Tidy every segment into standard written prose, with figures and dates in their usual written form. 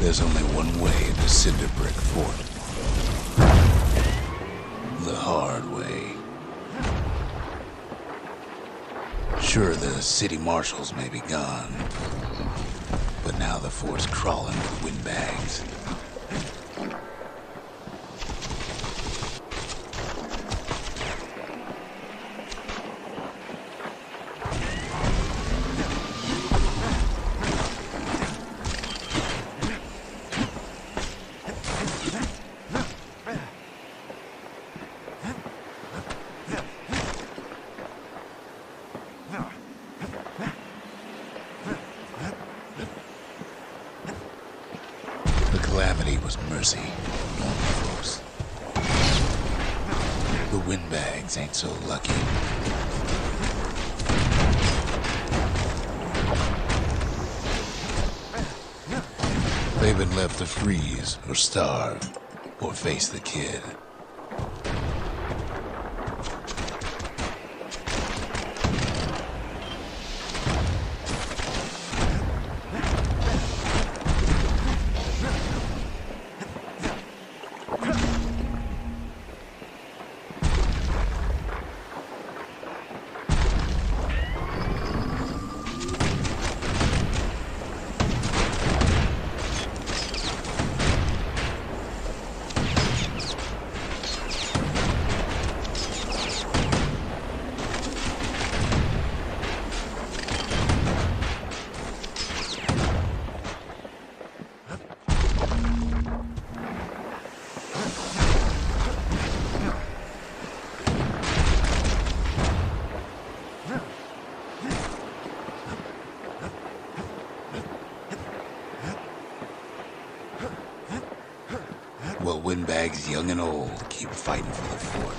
There's only one way to Cinder Brick Fort. The hard way. Sure, the city marshals may be gone, but now the fort's crawling with windbags. Calamity was mercy for normal folks. The windbags ain't so lucky. They've been left to freeze or starve or face the kid. Well, windbags young and old keep fighting for the fort.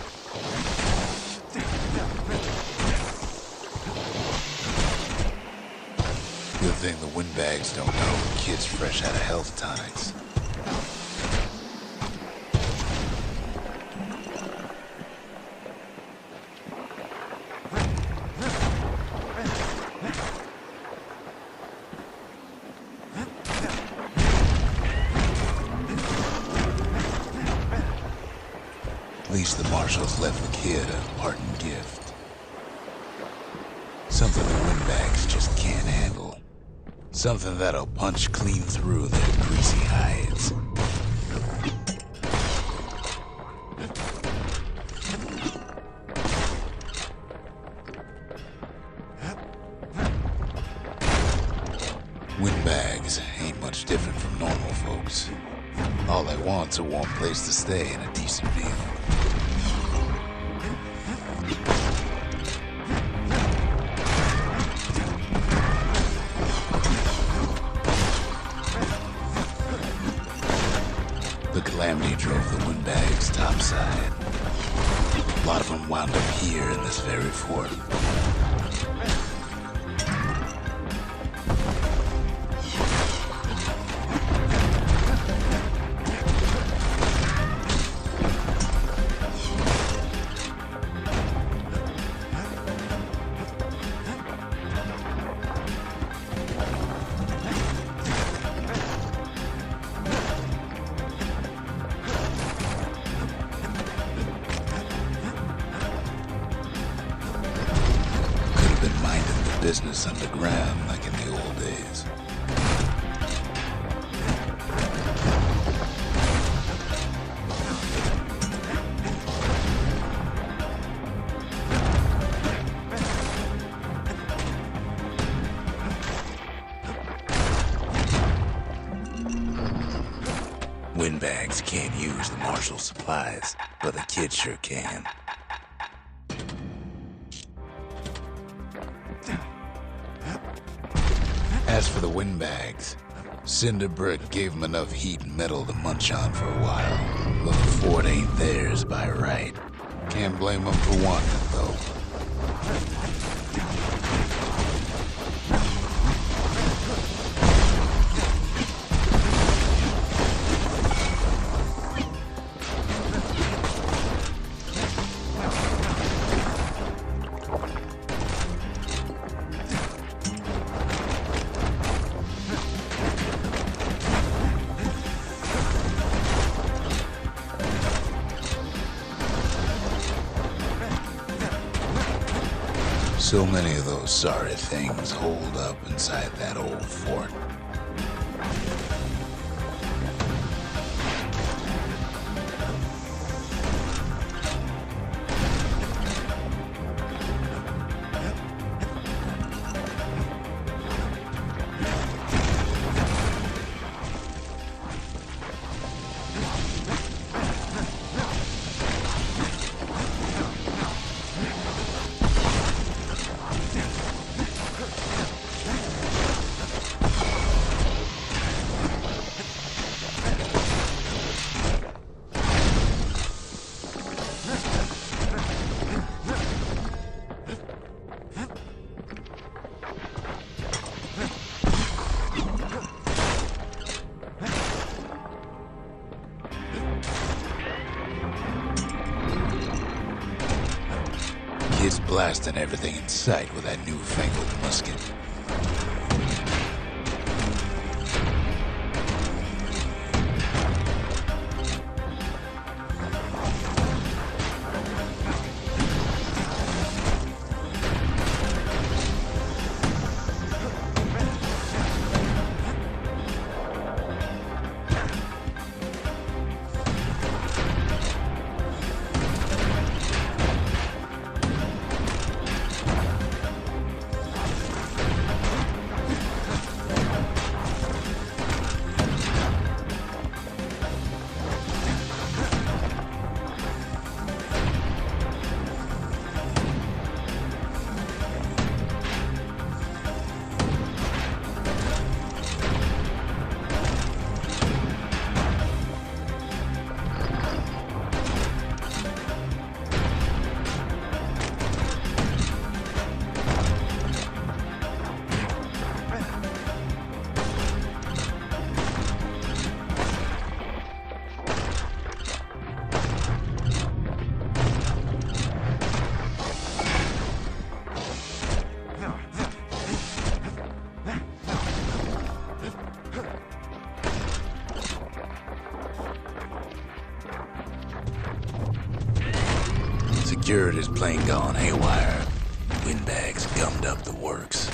Good thing the windbags don't know kids fresh out of health tonics. At least the marshals left the kid a parting gift. Something the windbags just can't handle. Something that'll punch clean through their greasy hides. Windbags ain't much different from normal folks. All they want's a warm place to stay and a decent meal. The calamity drove the windbags topside. A lot of them wound up here in this very fort. Business underground like in the old days. Windbags can't use the marshal supplies, but the kid sure can. As for the windbags, Cinder Brick gave them enough heat and metal to munch on for a while. But the fort ain't theirs by right. Can't blame them for wanting it, though. So many of those sorry things holed up inside that old fort. Kids blasting everything in sight with that newfangled musket. Security's plane gone haywire. Windbags gummed up the works.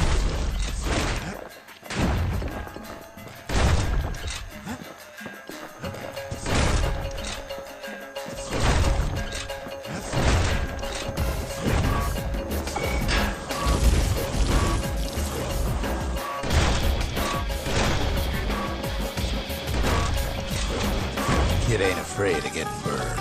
Kid ain't afraid of getting burned.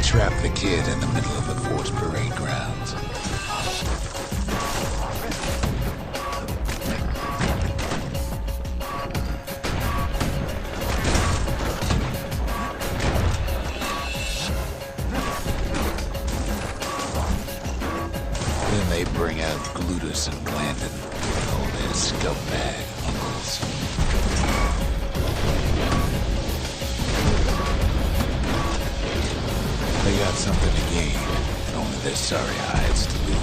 Trapped the kid in the middle of the force parade grounds. Then they bring out Glutus and Glandon, all their scumbag uncles. They got something to gain, and only their sorry hides to lose.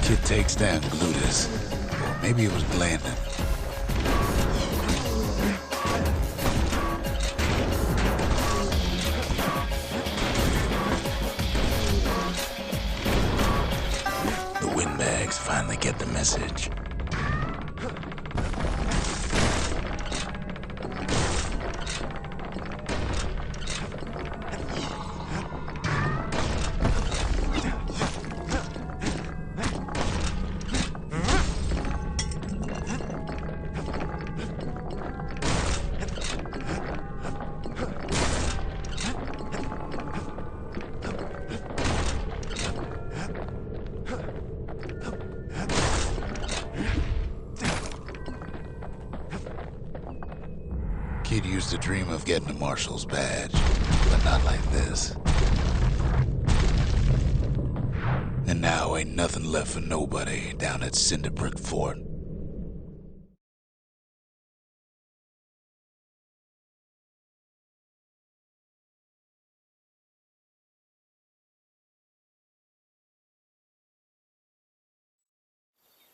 Kid takes down Glutus. Or maybe it was Glandon. The windbags finally get the message. used to dream of getting a marshal's badge, but not like this. And now ain't nothing left for nobody down at Cinderbrick Fort.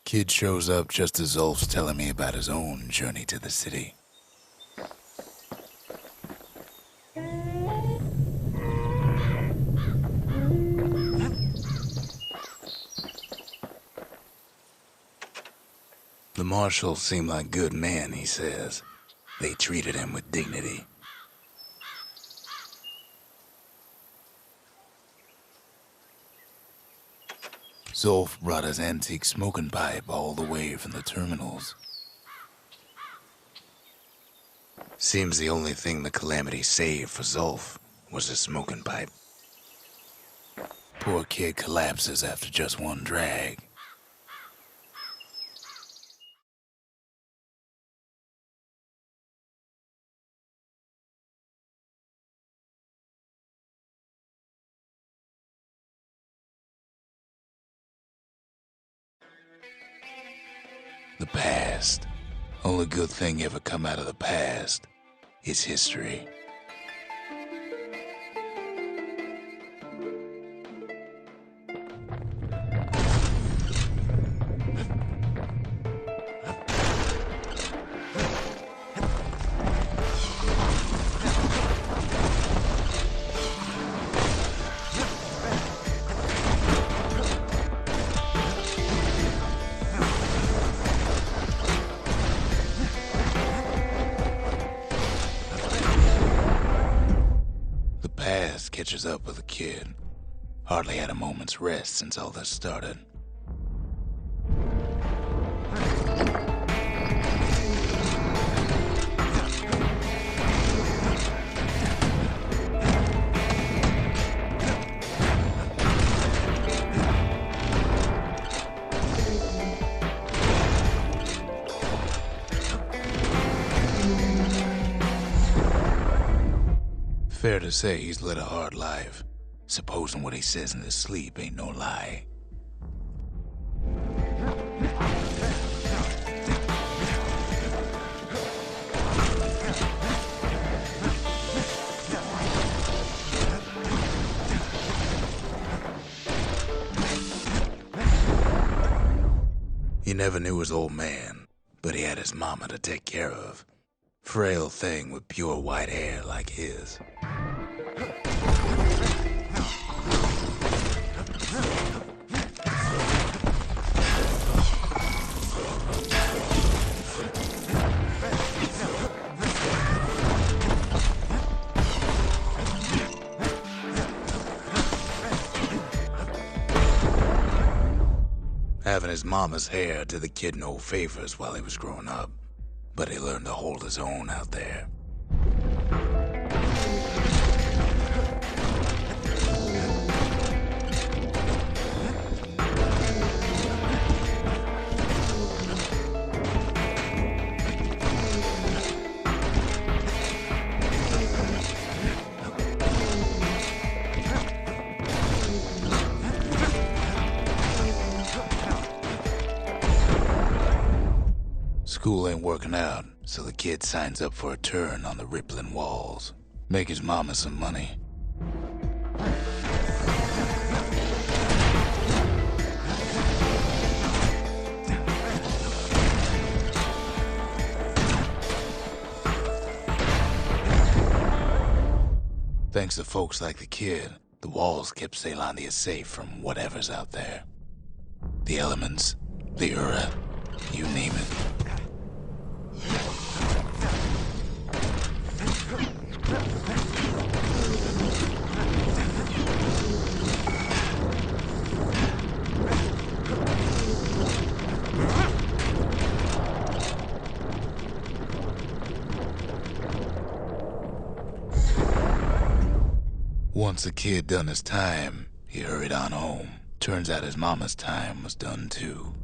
Kid shows up just as Zulf's telling me about his own journey to the city. The marshals seem like good men, he says. They treated him with dignity. Zulf brought his antique smoking pipe all the way from the terminals. Seems the only thing the Calamity saved for Zulf was his smoking pipe. Poor kid collapses after just one drag. The past. Only good thing ever come out of the past is history. Catches up with the kid. Hardly had a moment's rest since all this started. Fair to say he's led a hard life, supposing what he says in his sleep ain't no lie. He never knew his old man, but he had his mama to take care of. Frail thing with pure white hair like his. Having his mama's hair did the kid no favors while he was growing up, but he learned to hold his own out there. School ain't working out, so the kid signs up for a turn on the rippling walls. Make his mama some money. Thanks to folks like the kid, the walls kept Ceylondia safe from whatever's out there. The elements, the Ura, you name it. Once the kid done his time, he hurried on home. Turns out his mama's time was done too.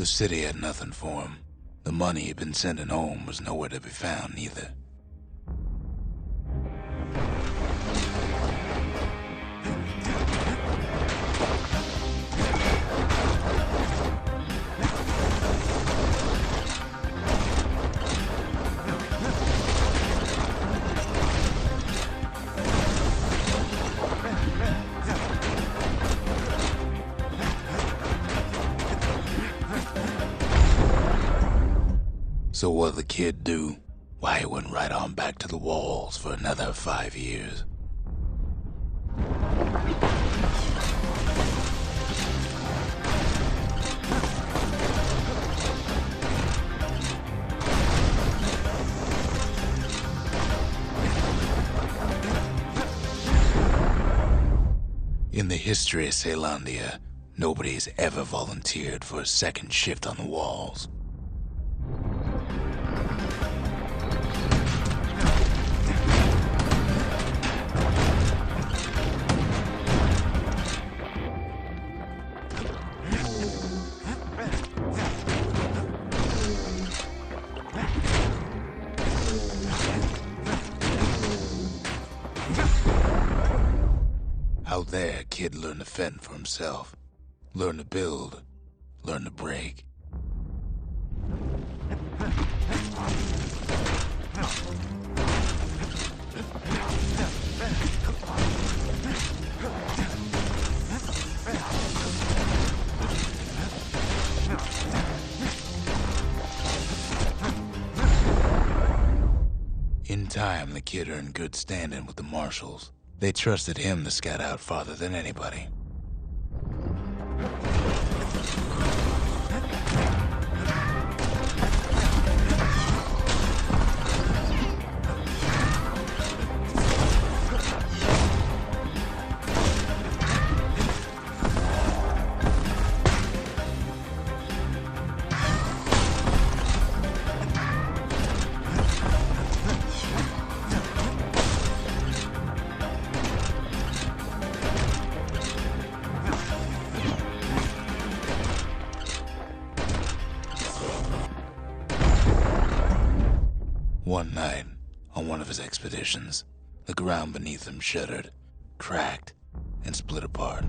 The city had nothing for him. The money he'd been sending home was nowhere to be found either. So what'd the kid do? Why, he went right on back to the walls for another 5 years. In the history of Caelondia, nobody's ever volunteered for a second shift on the walls. Out there, kid learned to fend for himself, learn to build, learn to break. In time, the kid earned good standing with the marshals. They trusted him to scout out farther than anybody. One night, on one of his expeditions, the ground beneath him shuddered, cracked, and split apart.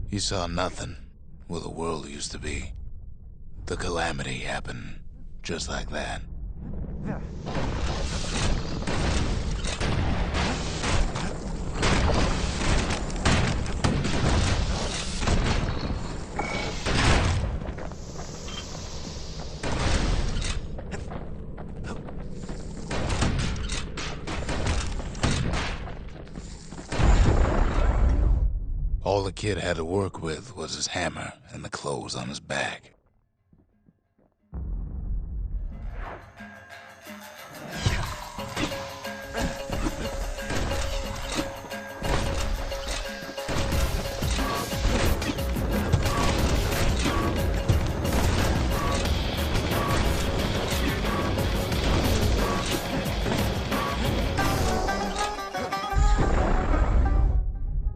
He saw nothing where the world used to be. The calamity happened just like that. All the kid had to work with was his hammer and the clothes on his back.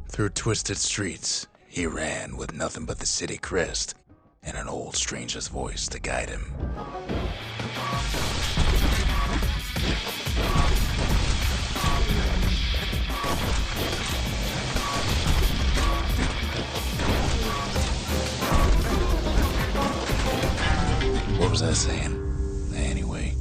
Through twisted streets, he ran with nothing but the city crest and an old stranger's voice to guide him. What was I saying? Anyway.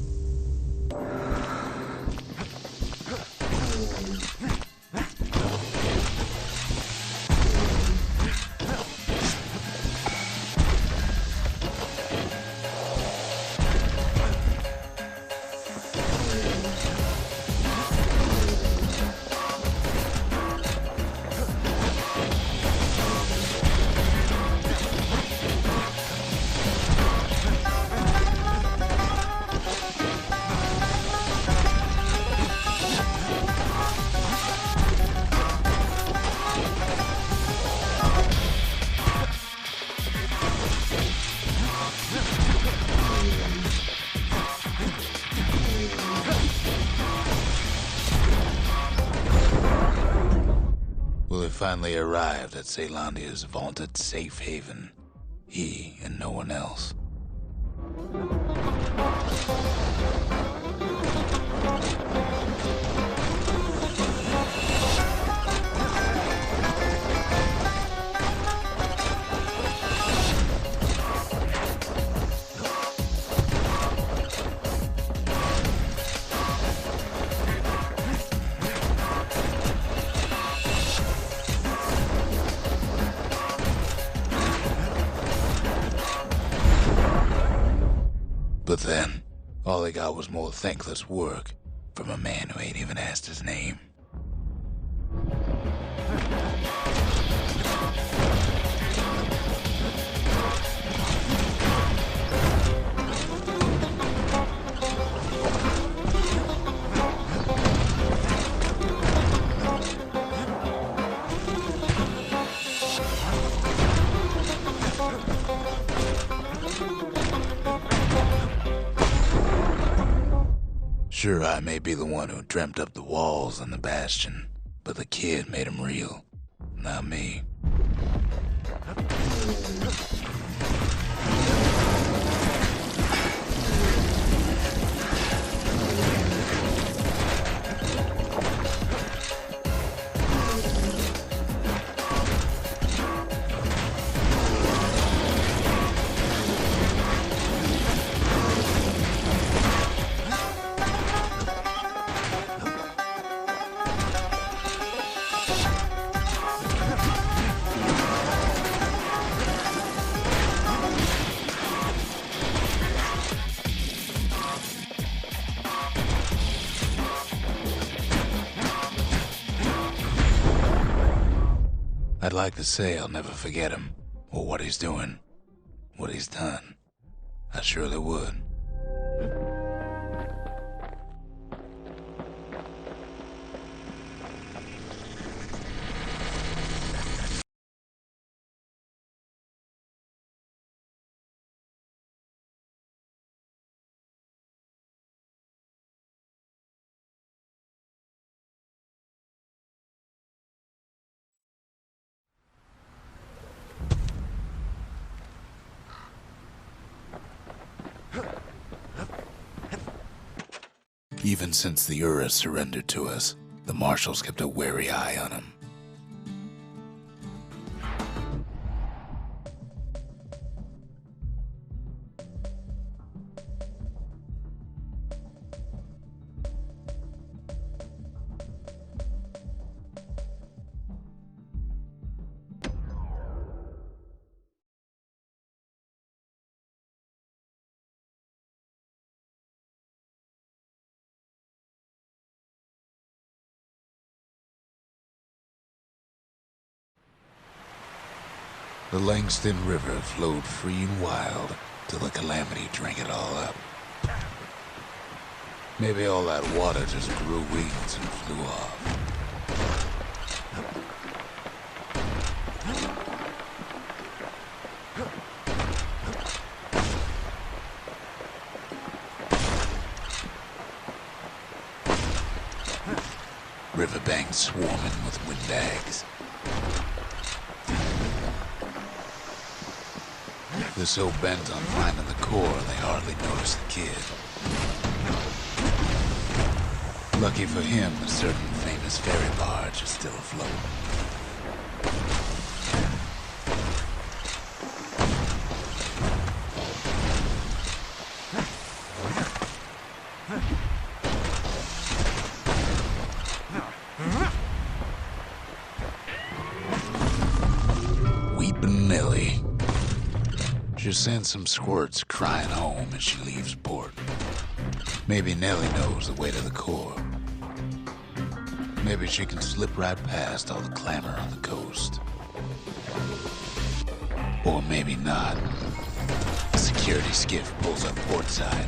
finally arrived at Caelondia's vaunted safe haven. He and no one else. But then, all they got was more thankless work from a man who ain't even asked his name. Sure, I may be the one who dreamt up the walls and the Bastion, but the kid made them real, not me. I'd like to say I'll never forget him, or what he's doing, what he's done. I surely would. Even since the Ura surrendered to us, the marshals kept a wary eye on him. The Langston River flowed free and wild till the calamity drank it all up. Maybe all that water just grew wings and flew off. Riverbanks swarming with windbags. They're so bent on finding the core, they hardly notice the kid. Lucky for him, a certain famous ferry barge is still afloat. Weepin' Nellie. She sends some squirts crying home as she leaves port. Maybe Nellie knows the way to the core. Maybe she can slip right past all the clamor on the coast. Or maybe not. A security skiff pulls up portside.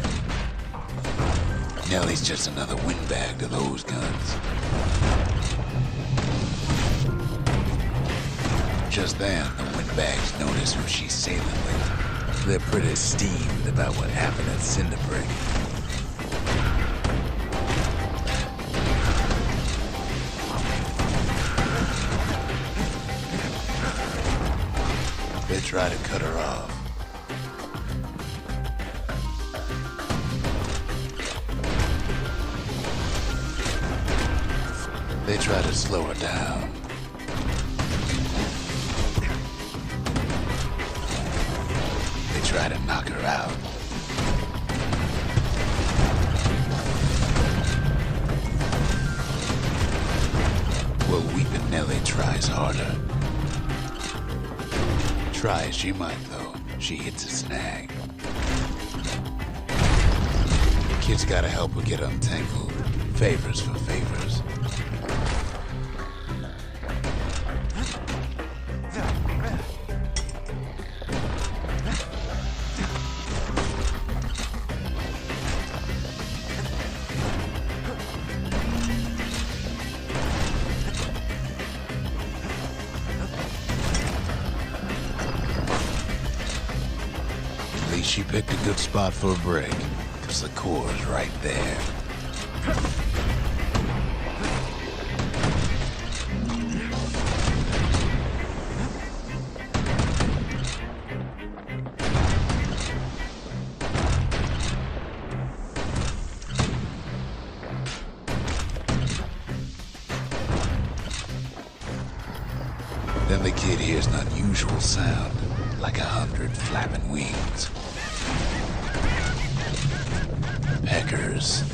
Nellie's just another windbag to those guns. Just then, the windbags notice who she's sailing with. They're pretty steamed about what happened at Cinderbrick. try to cut her off. They try to slow her down. They try to knock her out. Well, Weepin' Nelly tries harder. Try as she might, though, she hits a snag. Kid's gotta help her get untangled. Favors for favors. She picked a good spot for a break, because the core is right there. Then the kid hears an unusual sound, like 100 flapping wings. Peckers.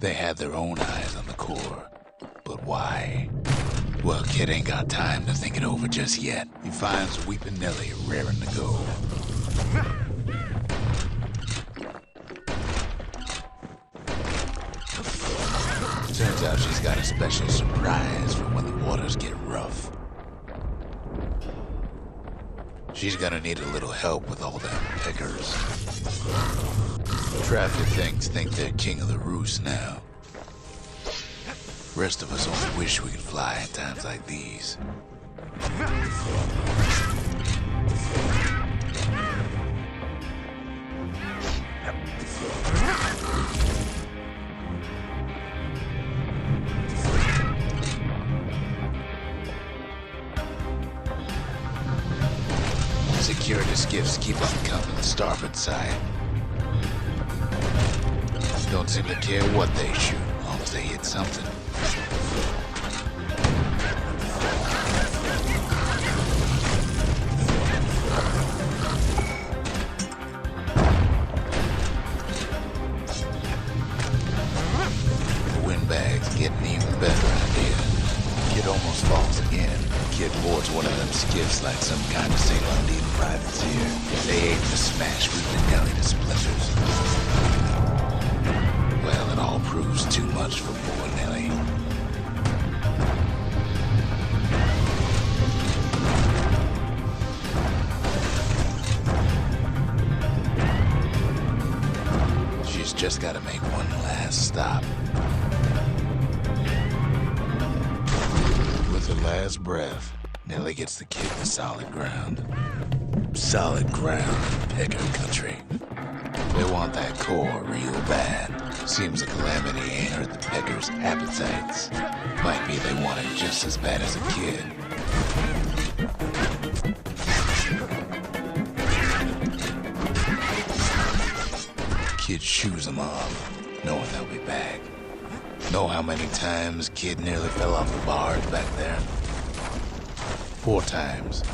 They had their own eyes on the core, but why? Well, kid ain't got time to think it over just yet. He finds Weepin' Nelly raring to go. Turns out she's got a special surprise for when the waters get rough. She's gonna need a little help with all them pickers. Traffic things think they're king of the roost now. Rest of us only wish we could fly in times like these. Security skiffs keep on coming the starboard side. Don't seem to care what they shoot, as long as they hit something. The windbag's getting even better out here. Kid almost falls again. Kid boards one of them skiffs like some kind of St. Lundin privateer. They aim to smash Weepin' Nelly to splinters. Well, it all proves too much for poor Nelly. She's just got to make one last stop. With her last breath, Nelly gets the kid to solid ground. Solid ground in Pecker country. They want that core real bad. Seems the calamity ain't hurt the Peckers' appetites. Might be they want it just as bad as a kid. Kid shoos them off, knowing they'll be back. Know how many times Kid nearly fell off the bars back there? 4 times.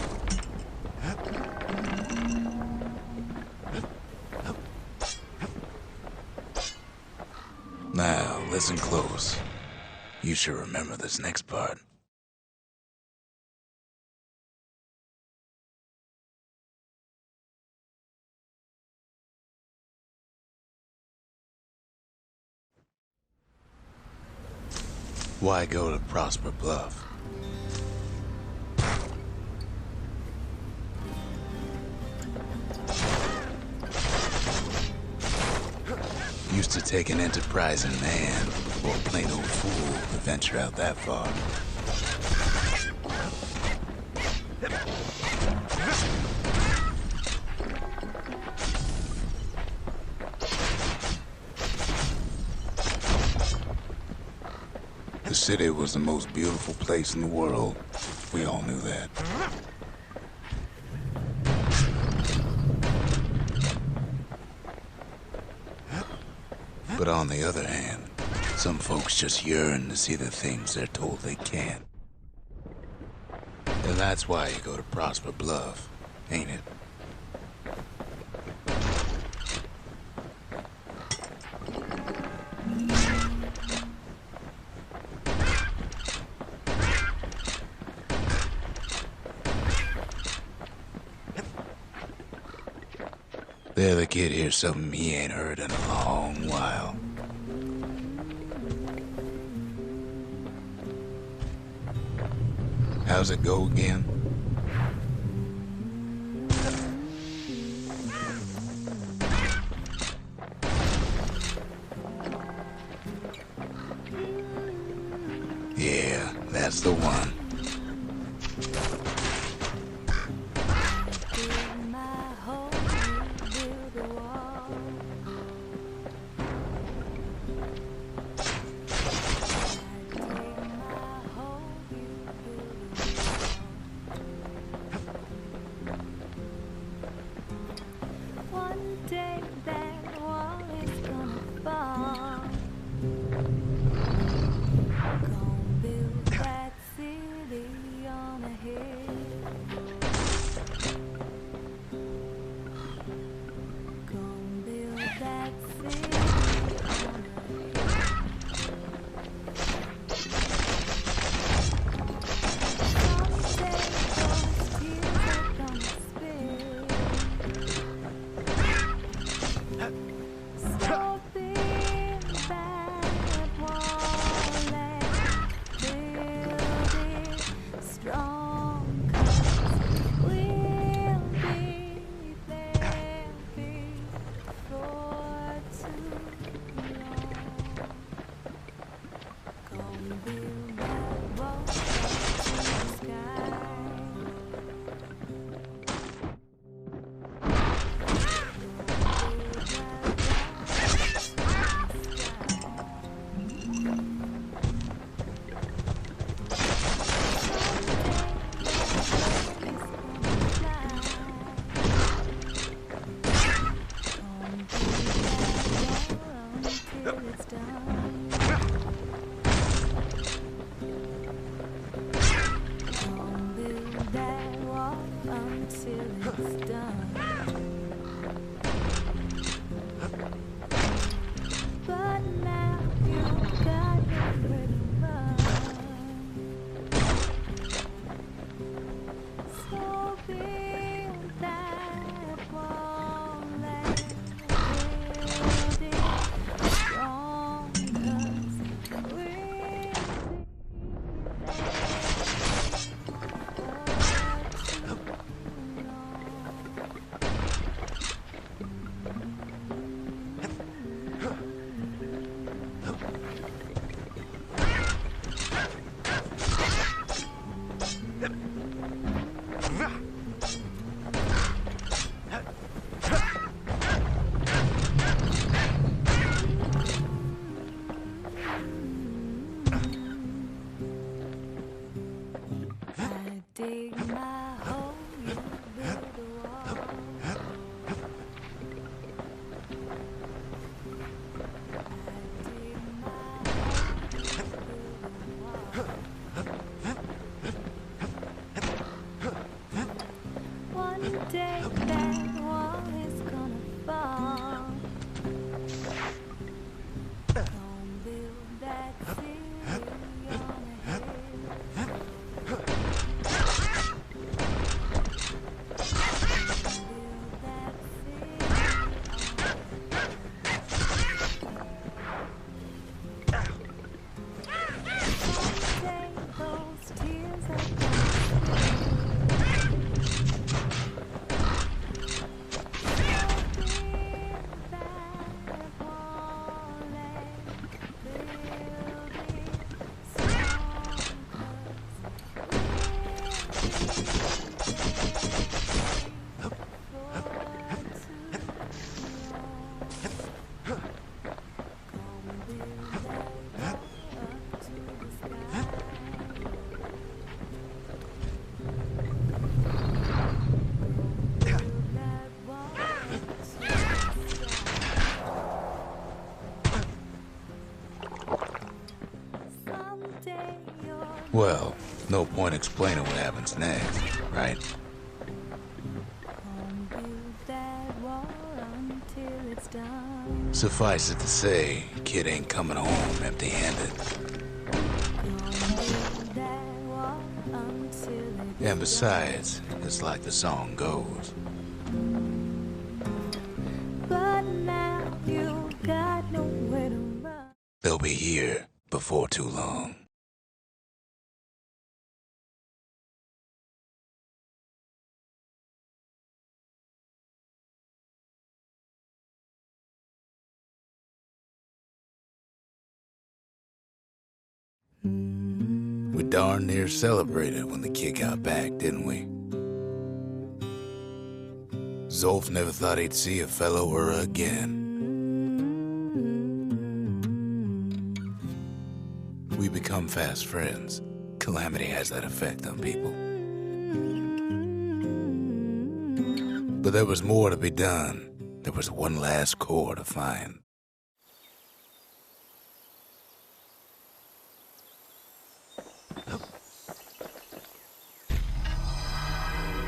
Now, listen close. You should remember this next part. Why go to Prosper Bluff? Used to take an enterprising man or a plain old fool to venture out that far. The city was the most beautiful place in the world. We all knew that. But on the other hand, some folks just yearn to see the things they're told they can't. And that's why you go to Prosper Bluff, ain't it? The other kid hears something he ain't heard in a long while. How's it go again? Yeah, that's the one. Well, no point explaining what happens next, right? Suffice it to say, kid ain't coming home empty-handed. And besides, it's like the song goes. But now you got nowhere to run. They'll be here before too long. We darn near celebrated when the kid got back, didn't we? Zolf never thought he'd see a fellow her again. We become fast friends. Calamity has that effect on people. But there was more to be done. There was one last core to find.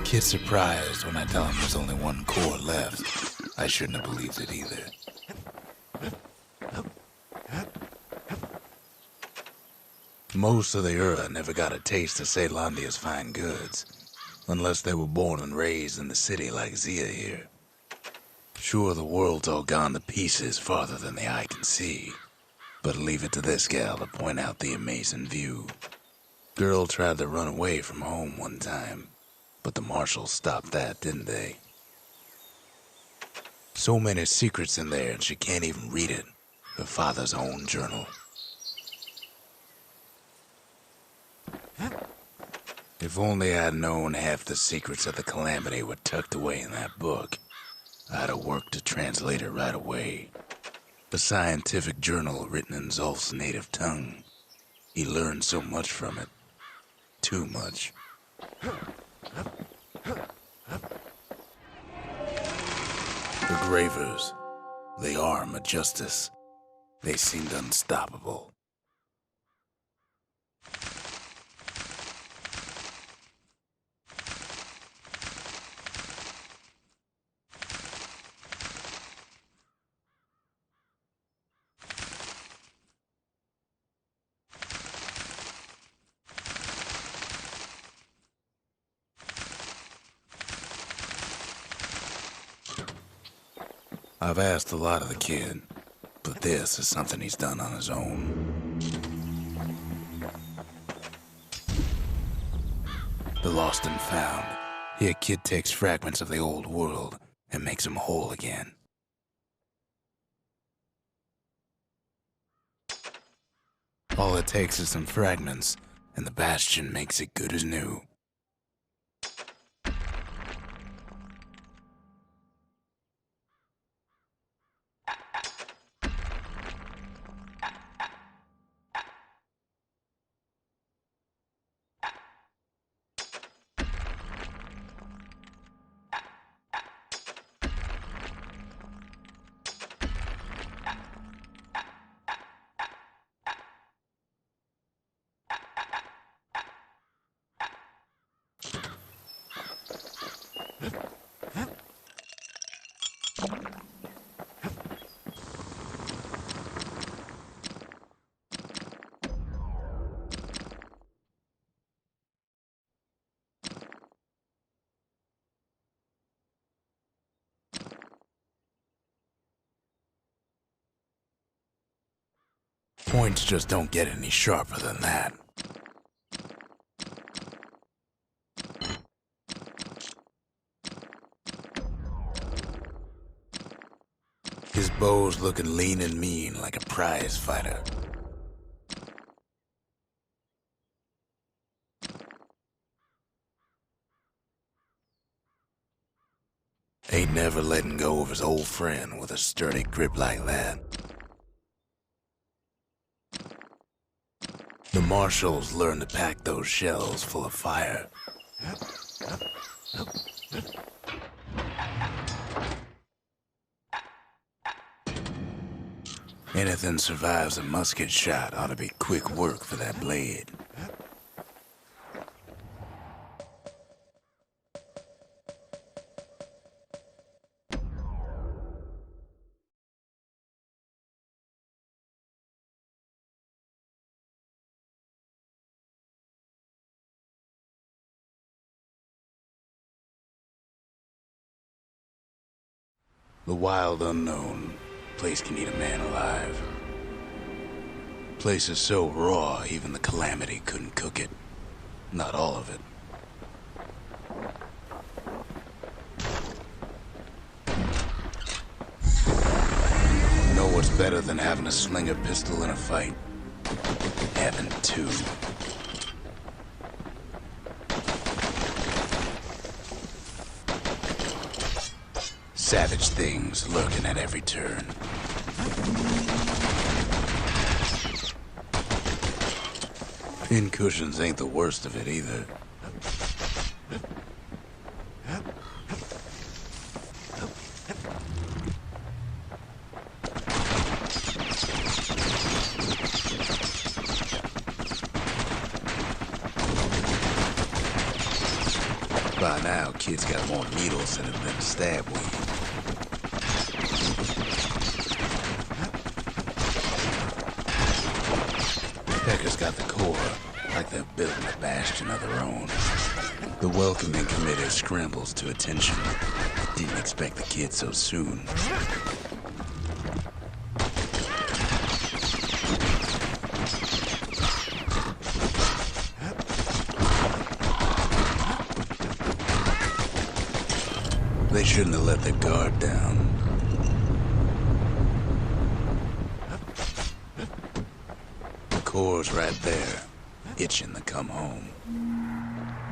Kid's surprised when I tell him there's only one core left. I shouldn't have believed it either. Most of the Ura never got a taste of Ceylondia's fine goods, unless they were born and raised in the city like Zia here. Sure, the world's all gone to pieces farther than the eye can see, but leave it to this gal to point out the amazing view. Girl tried to run away from home one time, but the marshals stopped that, didn't they? So many secrets in there and she can't even read it. Her father's own journal. If only I'd known half the secrets of the Calamity were tucked away in that book, I'd have worked to translate it right away. A scientific journal written in Zolf's native tongue. He learned so much from it. Too much. The Gravers, the arm of justice. They seemed unstoppable. I've asked a lot of the kid, but this is something he's done on his own. The lost and found. Here, kid takes fragments of the old world and makes them whole again. All it takes is some fragments, and the Bastion makes it good as new. Points just don't get any sharper than that. His bow's looking lean and mean like a prize fighter. Ain't never letting go of his old friend with a sturdy grip like that. The marshals learned to pack those shells full of fire. Anything survives a musket shot ought to be quick work for that blade. The wild unknown. Place can eat a man alive. Place is so raw, even the calamity couldn't cook it. Not all of it. You know what's better than having a slinger pistol in a fight? Having two. Savage things lurking at every turn. Pincushions ain't the worst of it either. By now, kids got more needles in it than a stab wound. Pecker's got the core, like they're building a bastion of their own. The welcoming committee scrambles to attention. Didn't expect the kid so soon. They shouldn't have let their guard down. The core's right there, itching to come home.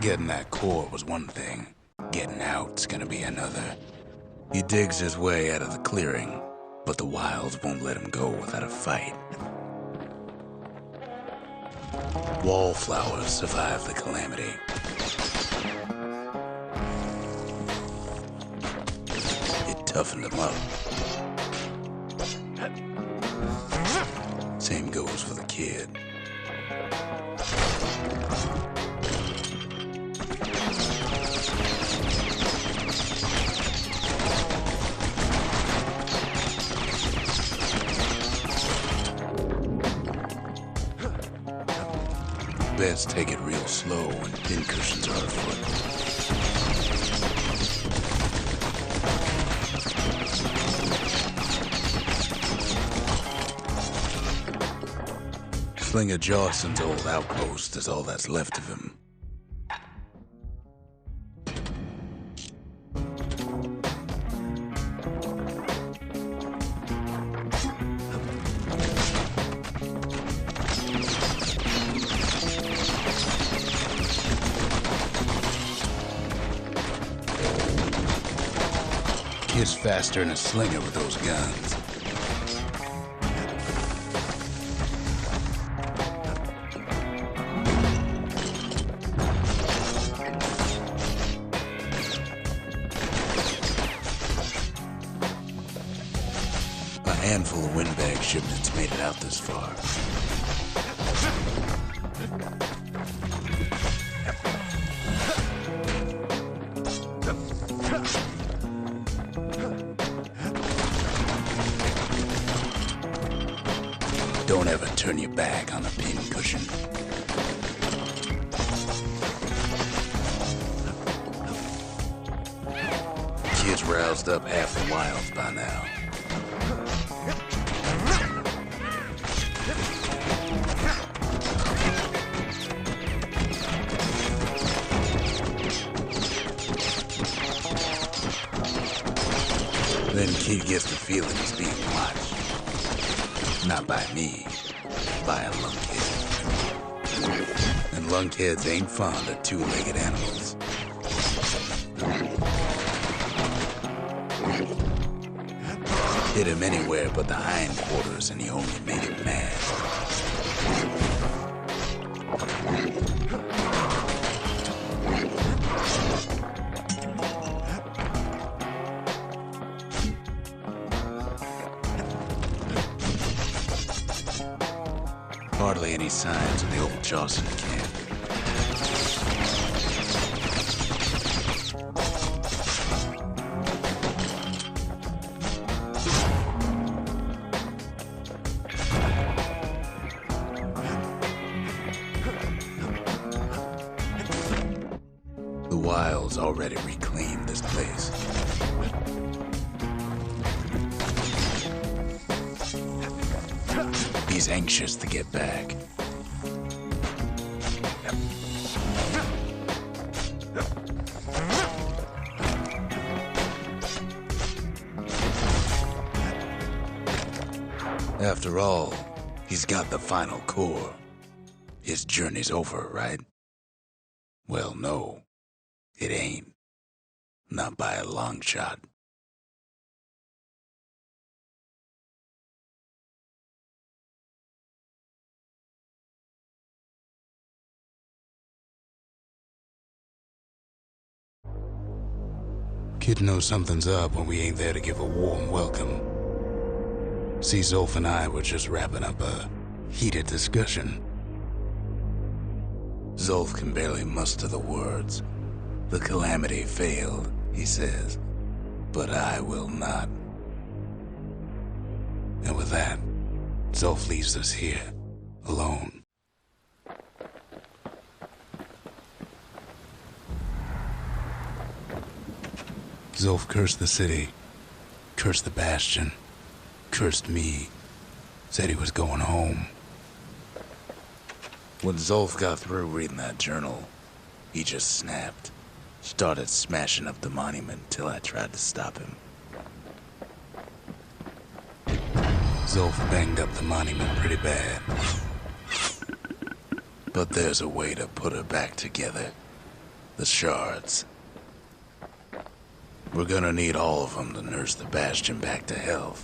Getting that core was one thing. Getting out's gonna be another. He digs his way out of the clearing, but the wilds won't let him go without a fight. Wallflowers survive the calamity. Toughened him up. Same goes for the kid. Best take it real slow when pincushions are afoot. Slinger Jawson's old outpost is all that's left of him. Kid's faster than a slinger with those guns. A handful of windbag shipments made it out this far. Don't ever turn your back on a pincushion. Kid's roused up half the wilds by now. Then Kid gets the feeling he's being watched. Not by me, by a lunkhead. And lunkheads ain't fond of two-legged animals. Hit him anywhere but the hindquarters and he only made him mad. Hardly any signs of the old Jawson camp. The wilds already reclaimed this place. He's anxious to get back. After all, he's got the final core. His journey's over, right? Well, no, it ain't. Not by a long shot. Kid knows something's up when we ain't there to give a warm welcome. See, Zolf and I were just wrapping up a heated discussion. Zolf can barely muster the words. The calamity failed, he says, but I will not. And with that, Zolf leaves us here, alone. Zolf cursed the city, cursed the Bastion, cursed me, said he was going home. When Zolf got through reading that journal, he just snapped. Started smashing up the monument till I tried to stop him. Zolf banged up the monument pretty bad. But there's a way to put her back together. The shards. We're gonna need all of them to nurse the Bastion back to health.